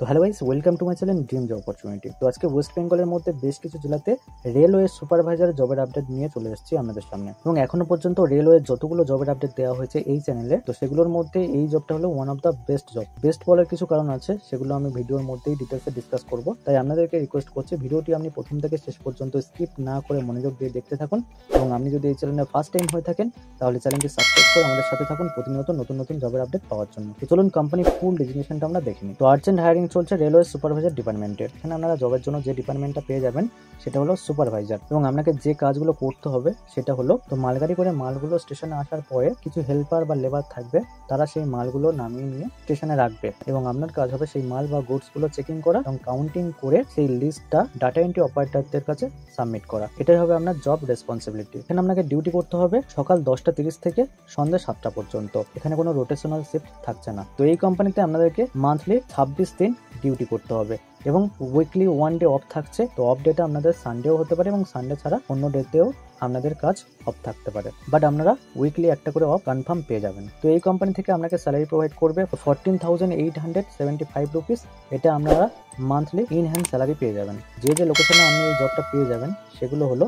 Hello guys, welcome to my channel dream job opportunity. তো আজকে West বেঙ্গলের মধ্যে বেশ কিছু জেলাতে রেলওয়ে সুপারভাইজার জবের আপডেট নিয়ে চলে এসেছি আপনাদের সামনে। এবং এখনো পর্যন্ত রেলওয়ে যতগুলো জবের আপডেট দেওয়া হয়েছে এই চ্যানেলে, তো সেগুলোর মধ্যে এই জবটা হলো one of the best job. Best বলার কিছু কারণ আছে, সেগুলো আমি ভিডিওর মধ্যেই ডিটেলসে ডিসকাস করব। তাই আপনাদেরকে রিকোয়েস্ট করছি ভিডিওটি আপনি প্রথম থেকে শেষ পর্যন্ত স্কিপ না করে মনোযোগ দিয়ে দেখতে থাকুন। এবং আপনি যদি এই চ্যানেলে ফার্স্ট টাইম হয়ে থাকেন তাহলে চ্যানেলটি সাবস্ক্রাইব করে আমাদের সাথে থাকুন প্রতিনিয়ত নতুন নতুন জবের আপডেট পাওয়ার জন্য। তো চলুন কোম্পানি ফুল ডেজিগনেশনটা আমরা দেখে নিই। তো আর্জেন্ট হায়ারিং চলছে রেলওয়ে সুপারভাইজার ডিপার্টমেন্টের। এখানে আপনারা জবের জন্য যে ডিপার্টমেন্টটা পেয়ে যাবেন সেটা হলো সুপারভাইজার। এবং আপনাকে যে কাজগুলো করতে হবে সেটা হলো, তো মালগাড়ি করে মালগুলো স্টেশনে আসার পরে কিছু হেল্পার বা লেবার থাকবে, তারা সেই মালগুলো নামিয়ে নিয়ে স্টেশনে রাখবে। এবং আপনার কাজ হবে সেই মাল বা গুডস গুলো চেকিং করা এবং কাউন্টিং করে সেই লিস্টটা ডাটা এন্ট্রি অপারেটরদের কাছে সাবমিট করা। এটাই হবে আপনার জব রেসপন্সিবিলিটি। এখানে আপনাকে ডিউটি করতে হবে সকাল 10টা 30 থেকে সন্ধ্যে 7টা পর্যন্ত। এখানে কোনো রোটেশনাল শিফট থাকছে না। তো এই কোম্পানিতে আপনাদেরকে মান্থলি 26 দিন ডিউটি করতে হবে এবং উইকলি 1 ডে অফ থাকছে। তো অফ ডেটা আপনাদের সানডেও হতে পারে এবং সানডে ছাড়া অন্য ডেতেও আপনাদের কাজ অফ থাকতে পারে, বাট আপনারা উইকলি একটা করে অফ কনফার্ম পেয়ে যাবেন। তো এই কোম্পানি থেকে আপনাকে স্যালারি প্রোভাইড করবে 14,875 রুপিস। এটা আপনারা মান্থলি ইন হ্যান্ড স্যালারি পেয়ে যাবেন। যে যে লোকেশনে আপনি এই জবটা পেয়ে যাবেন সেগুলো হলো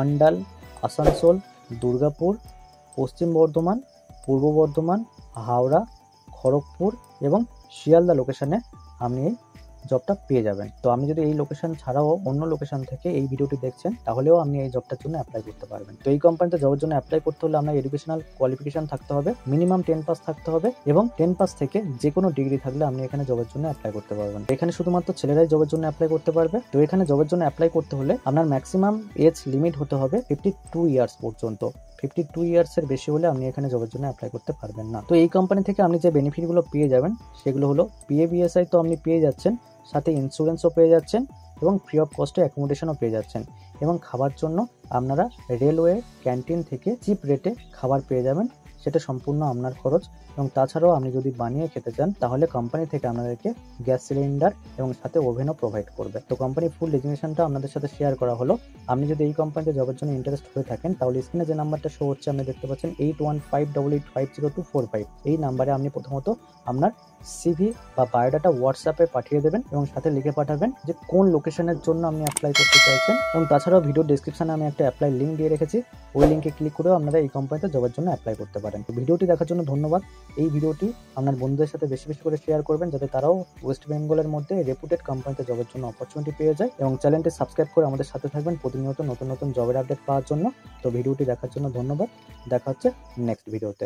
অন্ডাল, আসানসোল, দুর্গাপুর, পশ্চিম বর্ধমান, পূর্ব বর্ধমান, হাওড়া, খড়গপুর এবং শিয়ালদা লোকেশনে আপনি এই জবটা পেয়ে যাবেন। তো আপনি যদি এই লোকেশন ছাড়াও অন্য লোকেশন থেকে এই ভিডিওটি দেখছেন তাহলেও আপনি এই জবটার জন্য অ্যাপ্লাই করতে পারবেন। তো এই কোম্পানিতে জবের জন্য অ্যাপ্লাই করতে হলে আপনার এডুকেশনাল কোয়ালিফিকেশন থাকতে হবে, মিনিমাম 10 পাস থাকতে হবে এবং 10 পাস থেকে যে কোনো ডিগ্রি থাকলে আপনি এখানে জবের জন্য অ্যাপ্লাই করতে পারবেন। এখানে শুধুমাত্র ছেলেরাই জবের জন্য অ্যাপ্লাই করতে পারবে। তো এখানে জবের জন্য অ্যাপ্লাই করতে হলে আপনার ম্যাক্সিমাম এজ লিমিট হতে হবে 52 ইয়ার্স পর্যন্ত। 52 ইয়ার্সের বেশি হলে আপনি এখানে জবের জন্য অ্যাপ্লাই করতে পারবেন না। তো এই কোম্পানি থেকে আপনি যে বেনিফিটগুলো পেয়ে যাবেন সেগুলো হলো PABSI তো আপনি পেয়ে যাচ্ছেন, সাথে ইন্স্যুরেন্সও পেয়ে যাচ্ছেন এবং ফ্রি অফ কস্টে অ্যাকোমোডেশনও পেয়ে যাচ্ছেন। এবং খাবার জন্য আপনারা রেলওয়ে ক্যান্টিন থেকে চিপ রেটে খাবার পেয়ে যাবেন, সেটা সম্পূর্ণ আপনার খরচ। এবং তাছাড়াও আপনি যদি বানিয়ে খেতে চান তাহলে কোম্পানি থেকে আপনাদেরকে গ্যাস সিলিন্ডার এবং সাথে ওভেনও প্রোভাইড করবে। তো কোম্পানি ফুল ডেজিগনেশনটা আপনাদের সাথে শেয়ার করা হলো। আপনি যদি এই কোম্পানিতে জবের জন্য ইন্টারেস্ট হয়ে থাকেন তাহলে স্ক্রিনে যে নাম্বারটা শো হচ্ছে আপনি দেখতে পাচ্ছেন 8158850245। এই নাম্বারে আপনি প্রথমত আপনার সিভি বা বায়োডাটা হোয়াটসঅ্যাপে পাঠিয়ে দেবেন এবং সাথে লিখে পাঠাবেন যে কোন লোকেশনের জন্য আপনি অ্যাপ্লাই করতে চাইছেন। এবং তাছাড়াও ভিডিও ডেসক্রিপশনে আমি একটা অ্যাপ্লাই লিঙ্ক দিয়ে রেখেছি, ওই লিঙ্কে ক্লিক করেও আপনারা এই কোম্পানিতে জবের জন্য অ্যাপ্লাই করতে পারেন। তো ভিডিওটি দেখার জন্য ধন্যবাদ। এই ভিডিওটি আপনার বন্ধুদের সাথে বেশি বেশি করে শেয়ার করবেন যাতে তারাও ওয়েস্ট বেঙ্গলের মধ্যে রেপুটেড কোম্পানিতে জবের জন্য অপরচুনিটি পেয়ে যায়। এবং চ্যানেলটি সাবস্ক্রাইব করে আমাদের সাথে থাকবেন প্রতিনিয়ত নতুন নতুন জবের আপডেট পাওয়ার জন্য। তো ভিডিওটি দেখার জন্য ধন্যবাদ। দেখা হচ্ছে নেক্সট ভিডিওতে।